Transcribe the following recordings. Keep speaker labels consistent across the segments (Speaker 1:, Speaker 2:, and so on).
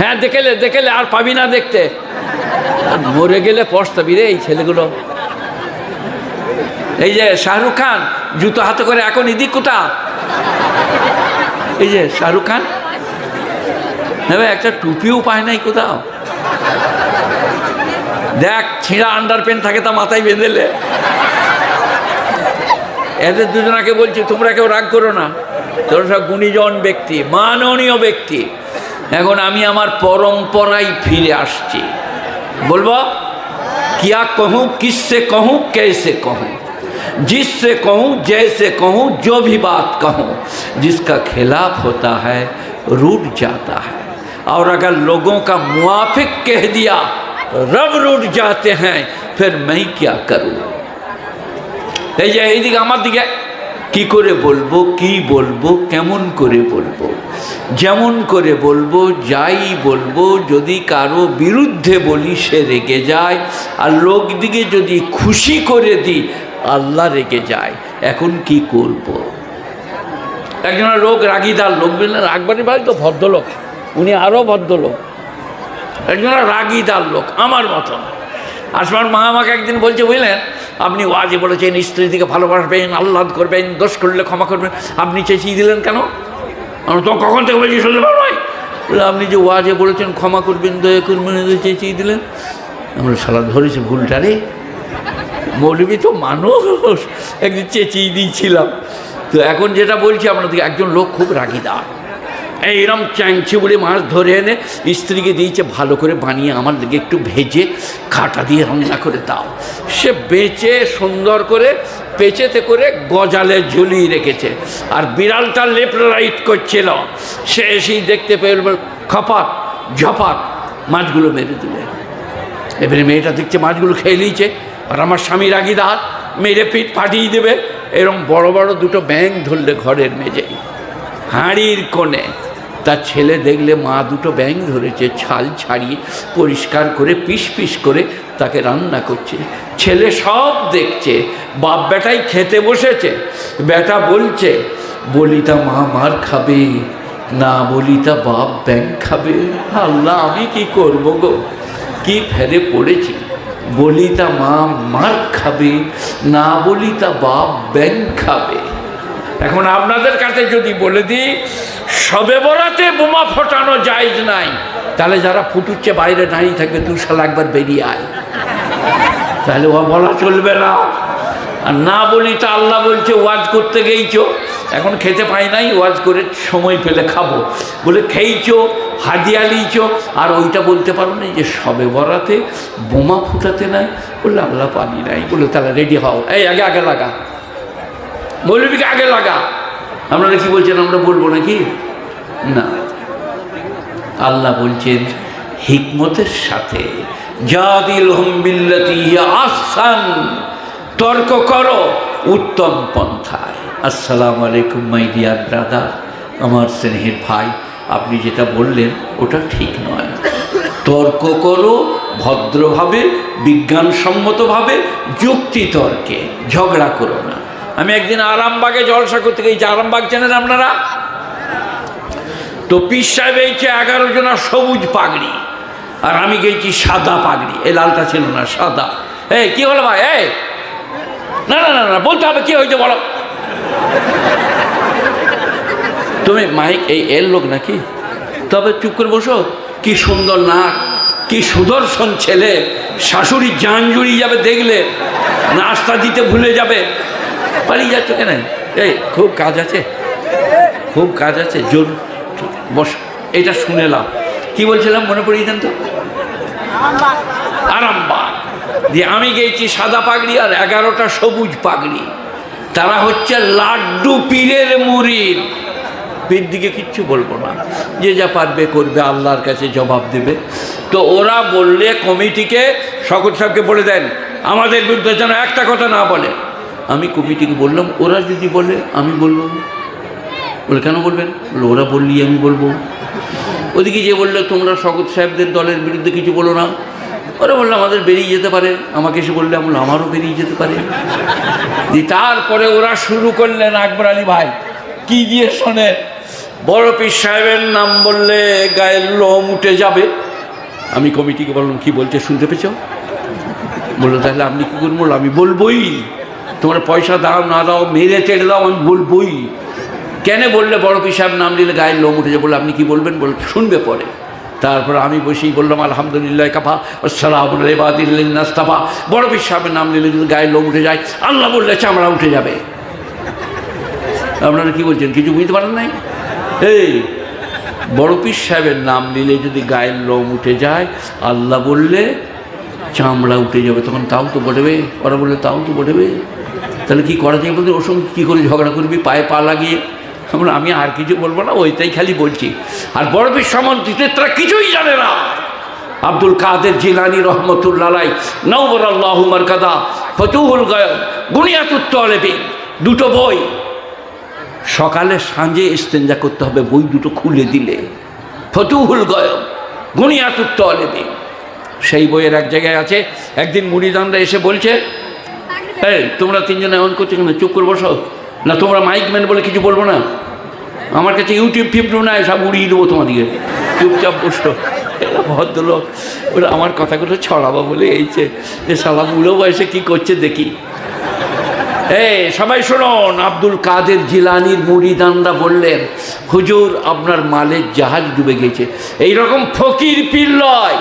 Speaker 1: হ্যাঁ দেখেলে আর পাবি না দেখতে, মরে গেলে পস্তাবি রে এই ছেলেগুলো। এই যে শাহরুখ খান জুতো হাতে করে এখন এদিক কোথা, এই যে শাহরুখ খান নেবে একটা টুপিও পায় নাই কোথাও। দেখ ছিঁড়া আন্ডার প্যান্ট থাকে তা মাথায় বেঁধেলে। এদের দুজনাকে বলছি তোমরা কেউ রাগ করো না, তোমরা সব গুণীজন ব্যক্তি, মাননীয় ব্যক্তি। এখন আমি আমার পরম্পরায় ফিরে আসছি। বলবো क्या कहूँ, किससे कहूँ, कैसे कहूँ, जिससे कहूँ, जैसे कहूँ, जो भी बात कहूँ, जिसका खिलाफ होता है रूठ जाता है, और अगर लोगों का मुआफिक कह दिया रब रूठ जाते हैं, फिर मैं क्या करूँ। এই যে এইদিকে আমার দিকে কি করে বলবো, কি বলবো, কেমন করে বলবো, যেমন করে বলবো, যাই বলবো, যদি কারো বিরুদ্ধে বলি সে রেগে যায়, আর লোক দিকে যদি খুশি করে দিই আল্লাহ রেগে যায়। এখন কি করব। একজন লোক রাগিদার লোক, বললেন রাগবাড়ি ভাই তো ভদ্রলোক, উনি আরও ভদ্রলোক। একজন রাগিদার লোক আমার মতন। আসমান মা আমাকে একদিন বলছে, বুঝলেন আপনি ওয়াজে বলেছেন স্ত্রী দিকে ভালোবাসবেন, আহ্লাদ করবেন, দোষ করলে ক্ষমা করবেন, আপনি চেঁচিয়ে দিলেন কেন? তো কখন থেকে বলছি শুনতে পারো নয়, আপনি যে ওয়াজে বলেছেন ক্ষমা করবেন, দয়া করবেন, চেঁচিয়ে দিলেন। আমরা সালা ধরেছি ভুলটা রে, মৌলবি তো মানুষ, একদিন চেঁচিয়ে দিয়েছিলাম। তো এখন যেটা বলছি আপনাদেরকে, একজন লোক খুব রাগিদার, এইরকম চ্যাংচি বলে মাছ ধরে এনে স্ত্রীকে দিয়েছে, ভালো করে বানিয়ে আমার দিকে একটু ভেজে খাটা দিয়ে রান্না করে দাও। সে বেচে সুন্দর করে পেঁচেতে করে গজালে ঝুলিয়ে রেখেছে, আর বিড়ালটা লেফট রাইট করছিল। সে এসেই দেখতে পেয়ে খপাক ঝপাক মাছগুলো মেরে দিলে। এবারে মেয়েটা দেখছে মাছগুলো খেয়ে নিয়েছে, আর আমার স্বামী রাগিদার, মেরে পিঠ ফাটিয়ে দেবে। এরকম বড় বড় দুটো ব্যাঙ ধরলে ঘরের মেঝেই হাঁড়ির কোণে। তার ছেলে দেখলে মা দুটো ব্যাঙ ধরেছে, ছাল ছাড়িয়ে পরিষ্কার করে পিস পিস করে তাকে রান্না করছে। ছেলে সব দেখছে, বাপ বেটাই খেতে বসেছে। বেটা বলছে, বলি তা মা মার খাবে, না বলি তা বাপ ব্যাঙ খাবে। আল্লাহ আমি কি করব গো, কি ফেরে পড়েছি। বলি তা মা মার খাবে, না বলি তা বাপ ব্যাঙ খাবে। এখন আপনাদের কাছে যদি বলে দিই শবে বরাতে বোমা ফোটানো জায়েজ নাই, তাহলে যারা ফুটুচ্ছে বাইরে দাঁড়িয়ে থাকবে, তুই শালা একবার বেরিয়ে আয়, তাহলে ও বলা চলবে না। আর না বলি তা আল্লাহ বলছে ওয়াজ করতে গেইছো, এখন খেতে পাই নাই, ওয়াজ করে সময় পেলে খাবো বলে খেয়েছো, হাদিয়া লিয়েছো, আর ওইটা বলতে পারো না যে শবে বরাতে বোমা ফুটাতে নাই। বললে আল্লাহ পানি নাই। বলে তাহলে রেডি হও, এই আগে আগে লাগা, মৌলবীকে আগে লাগা। আপনারা কি বলছেন আমরা বলবো নাকি? না, আল্লাহ বলছেন হিকমতের সাথে জাদিলহুম বিল্লাতী হিয়া আহসান, তর্ক করো উত্তম পন্থায়। আসসালামু আলাইকুম মাই ডিয়ার ব্রাদার, আমার স্নেহের ভাই, আপনি যেটা বললেন ওটা ঠিক নয়। তর্ক করো ভদ্রভাবে, বিজ্ঞানসম্মতভাবে, যুক্তি তর্কে, ঝগড়া করো না। আমি একদিন আরামবাগে জলসা করতে গেছি। আরামবাগ চেনেন আপনারা? তো পীর সাহেব এইছে 11 জনা সবুজ পাগড়ি, আর আমি গেছি সাদা পাগড়ি। এই লালটা ছিল না, সাদা। এই কি হলো ভাই? এই না না না না বলতে হবে, কি হয়েছে বলো। তুমি মাইক এই এর লোক নাকি? তবে চুপ করে বসো। কি সুন্দর নাক, কি সুদর্শন ছেলে, শাশুড়ি জান জুড়িয়ে যাবে দেখলে, নাস্তা দিতে ভুলে যাবে। পালিয়ে যাচ্ছ কেন? এই খুব কাজ আছে, খুব কাজ আছে, জোর বস। এটা শুনেলাম, কি বলছিলাম মনে পড়িয়ে দেন তো? আরামবাগ দিয়ে আমি গেছি সাদা পাগড়ি আর 11টা সবুজ পাগড়ি। তারা হচ্ছে লাড্ডু পীরের মুরিদ। পীর দিকে কিচ্ছু বলবো না, যে যা পারবে করবে, আল্লাহর কাছে জবাব দেবে। তো ওরা বললে কমিটিকে, শকত সাহেবকে বলে দেন আমাদের বিরুদ্ধে যেন একটা কথা না বলে। আমি কমিটিকে বললাম ওরা যদি বলে আমি বলবো। বলে কেন বলবেন? বলে ওরা বললি আমি বলবো। ওদিকে যে বললো তোমরা শকত সাহেবদের দলের বিরুদ্ধে কিছু বলো না। ওরা বললো আমাদের বেরিয়ে যেতে পারে। আমাকে এসে বললে আমি বললাম আমারও বেরিয়ে যেতে পারে। তারপরে ওরা শুরু করলেন আকবর আলী ভাই কি দিয়ে শোনে, বড় পীর সাহেবের নাম বললে গায়ের লোম উঠে যাবে। আমি কমিটিকে বললাম, কি বলছে শুনতে পেয়েছ? বললো তাহলে আপনি কী করুন? বললো আমি বলবোই, তোমরা পয়সা দাও না দাও, মেরে চেড়ে দাও, আমি বলবোই। কেন বললে বড় পীর সাহেব নাম নিলে গায়ের লোম উঠে যাবে? বললো আপনি কি বলবেন? বল শুনবে পরে। তারপর আমি বসেই বললাম আলহামদুলিল্লাহ কাফা আসসালামু আলাইহি ইবাদিল্লাহিন নাস্তাফা। বড় পীর সাহেবের নাম নিলে যদি গায়ের লোম উঠে যায়, আল্লাহ বললে চামড়া উঠে যাবে। আপনারা কি বলছেন? কিছু বুঝতে পারেন নাই? এই বড় পীর সাহেবের নাম নিলে যদি গায়ের লোম উঠে যায়, আল্লাহ বললে চামড়া উঠে যাবে, তখন তাও তো বটবে। ওরা বললে তাও তো বটবে, তাহলে কি করা যায়? বলতে ওর সঙ্গে কী করে ঝগড়া করবি? পায়ে পা লাগিয়ে। আমি আর কিছু বলবো না, ওইটাই খালি বলছি। আর বড় পীর সম্বন্ধে তারা কিছুই জানে না। আব্দুল কাদের জিলানী রহমতুল্লাহ আলাইহি, নওবর আল্লাহু মারকাদা, ফতুহুল গায়ব, বুনিয়াতুত তালিবিন, দুটো বই। সকালে সাঁঝে ইস্তেঞ্জা করতে হবে, বই দুটো খুলে দিলে। ফতুহুল গায়ব, বুনিয়াতুত তালিবিন, সেই বইয়ের এক জায়গায় আছে। একদিন মুরিদানরা এসে বলছে, এই তোমরা তিনজনে এমন করছো কেন? চুপ করে বসো না, তোমরা মাইক ম্যান বলে কিছু বলবো না। আমার কাছে ইউটিউব ফিউটিউব নাই, সব উড়িয়ে দেবো তোমাদিকে, চুপচাপ বসো। এরা ভদ্রলোক, ওরা আমার কথাগুলো ছড়াবো বলে এইছে যে সালা বুড়ো বয়সে কী করছে দেখি। সবাই শুনুন, আব্দুল কাদের জিলানীর মুরিদানরা বললেন, হুজুর আপনার মালের জাহাজ ডুবে গেছে। এইরকম ফকির পীর লয়,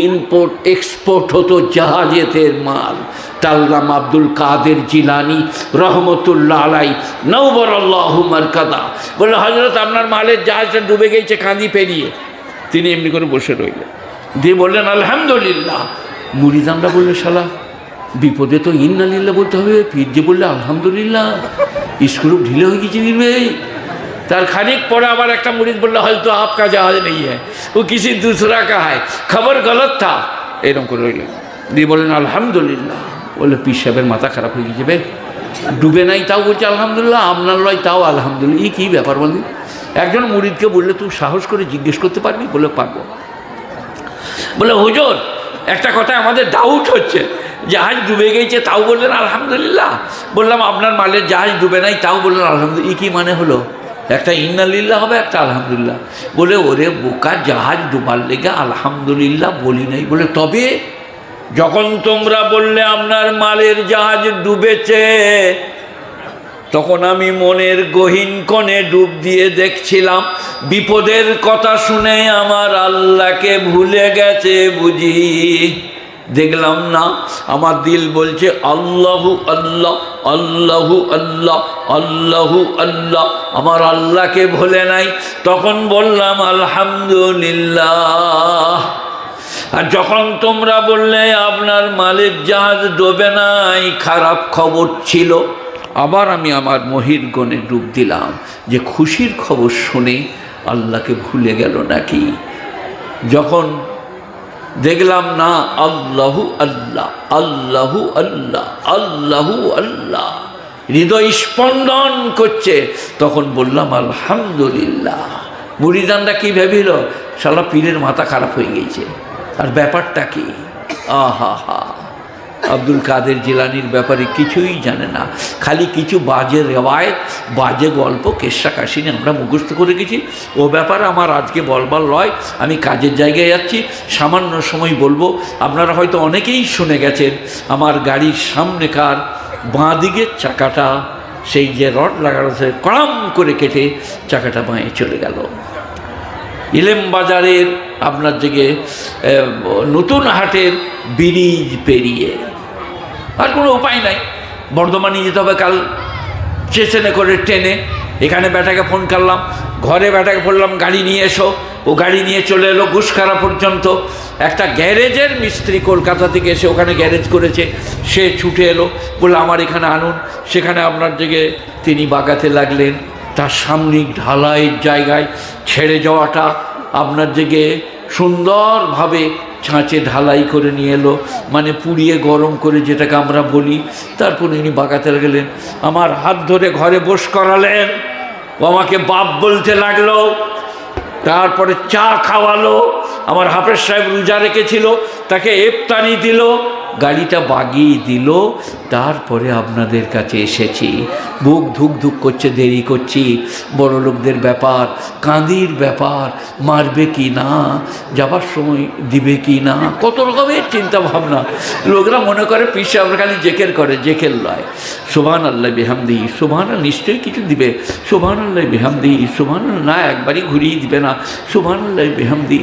Speaker 1: ইম্পোর্ট এক্সপোর্ট হতো জাহাজেতের মাল। তার নাম আব্দুল কাদের জিলানী রহমতুল্লাহ আলাইহি, নওবর আল্লাহু মারকাদা। বললো হযরত আপনার মালের জাহাজটা ডুবে গেছে কাঁদি পেরিয়ে। তিনি এমনি করে বসে রইলেন, দিয়ে বললেন আলহামদুলিল্লাহ। মুরিদানরা বললেন শালা বিপদে তো ইন্না লিল্লাহ বলতে হবে, পীর যে বললে আলহামদুলিল্লাহ, স্ক্রু ঢিলে হয়ে গেছে নির্বে। তার খানিক পরে আবার একটা মুরিদ বললো হয়তো আপকা জাহাজ নেই হ্যাঁ, ও কিসি দুসরা কা হ্যায়, খবর গলত থা। এরকম করে রইলেন, দিয়ে বললেন আলহামদুলিল্লাহ। বললে পীর সাহেবের মাথা খারাপ হয়ে গেছে, ডুবে নাই তাও বলছে আলহামদুলিল্লাহ, আপনার লয় তাও আলহামদুলিল্লাহ। এই কী ব্যাপার বলি? একজন মুরিদকে বললে তুই সাহস করে জিজ্ঞেস করতে পারবি? বলে পারবো। বলে হুজুর একটা কথা আমাদের ডাউট হচ্ছে, জাহাজ ডুবে গেছে তাও বললেন আলহামদুলিল্লাহ। বললাম আপনার মালের জাহাজ ডুবে নাই তাও বললেন আলহামদুলিল্লাহ। কি মানে হলো? একটা ইন্নালিল্লাহ হবে, একটা আলহামদুলিল্লাহ। বলে ওরে বোকা, জাহাজ ডুবার লেগে আলহামদুলিল্লাহ বলি নাই। বলে তবে যখন তোমরা বললে আপনার মালের জাহাজ ডুবেছে, তখন আমি মনের গহীন কোণে ডুব দিয়ে দেখছিলাম, বিপদের কথা শুনে আমার আল্লাহকে ভুলে গেছে বুঝি। দেখলাম না, আমার দিল বলছে আল্লাহু আল্লাহ, আল্লাহু আল্লাহ, আল্লাহু আল্লাহ, আমার আল্লাহকে ভুলে নাই। তখন বললাম আলহামদুলিল্লাহ। আর যখন তোমরা বললে আপনার মালের জাহাজ ডোবে নাই, খারাপ খবর ছিল, আবার আমি আমার মহির গণে ডুব দিলাম যে খুশির খবর শুনে আল্লাহকে ভুলে গেল নাকি। যখন দেখলাম না আল্লাহু আল্লাহ, আল্লাহু আল্লাহ, আল্লাহু আল্লাহ, হৃদয় স্পন্দন করছে, তখন বললাম আলহামদুলিল্লাহ। মুরিদানরা কি ভেবিল? শালা পীরের মাথা খারাপ হয়ে গেছে। আর ব্যাপারটা কি? আহা হা, আব্দুল কাদের জিলানীর ব্যাপারে কিছুই জানে না, খালি কিছু বাজে রেওয়ায়ত, বাজে গল্প, কেসা কাশিনী আমরা মুখস্থ করে গেছি। ও ব্যাপারে আমার আজকে বলবার লয়, আমি কাজের জায়গায় যাচ্ছি, সামান্য সময় বলবো। আপনারা হয়তো অনেকেই শুনে গেছেন, আমার গাড়ির সামনেকার বাঁ দিকের চাকাটা, সেই যে রড লাগানো আছে, কড়াম করে কেটে চাকাটা বাঁয়ে চলে গেল। ইলেম বাজারের আপনার দিকে নতুন হাটের ব্রিজ পেরিয়ে। আর কোনো উপায় নাই, বর্ধমানে যেতে হবে কাল স্টেশনে করে ট্রেনে। এখানে বেটাকে ফোন করলাম, ঘরে বেটাকে বললাম গাড়ি নিয়ে এসো। ও গাড়ি নিয়ে চলে এলো ঘুষখারা পর্যন্ত। একটা গ্যারেজের মিস্ত্রি কলকাতা থেকে এসে ওখানে গ্যারেজ করেছে, সে ছুটে এলো, বলে আমার এখানে আনুন। সেখানে আপনার দিকে তিনি বাগাতে লাগলেন। তার সামনে ঢালাইয়ের জায়গায় ছেড়ে যাওয়াটা আপনার দিকে সুন্দরভাবে ছাঁচে ঢালাই করে নিয়ে এলো, মানে পুড়িয়ে গরম করে যেটাকে আমরা বলি। তারপর ইনি বাগাতে গেলেন, আমার হাত ধরে ঘরে বস করালেন, ও আমাকে বাপ বলতে লাগলো। তারপরে চা খাওয়ালো। আমার হাফেজ সাহেব রোজা রেখেছিল, তাকে ইফতারি দিল। গাড়িটা বাগিয়ে দিল, তারপরে আপনাদের কাছে এসেছি। বুক ধুক ধুক করছে, দেরি করছি, বড় লোকদের ব্যাপার, কাঁদির ব্যাপার, মারবে কি না, যাবার সময় দিবে কি না, কত রকমের চিন্তা ভাবনা। লোকরা মনে করে পীর সাহেবরা খালি জেকের করে, জেকের লয়। সুবহান আল্লাহ বিহামদি, সুবহান নিশ্চয়ই কিছু দিবে, সুবহান আল্লাহ বিহামদি, সুবহান না একবারই ঘুরিয়ে দিবে না, সুবহান আল্লাহ বিহামদি।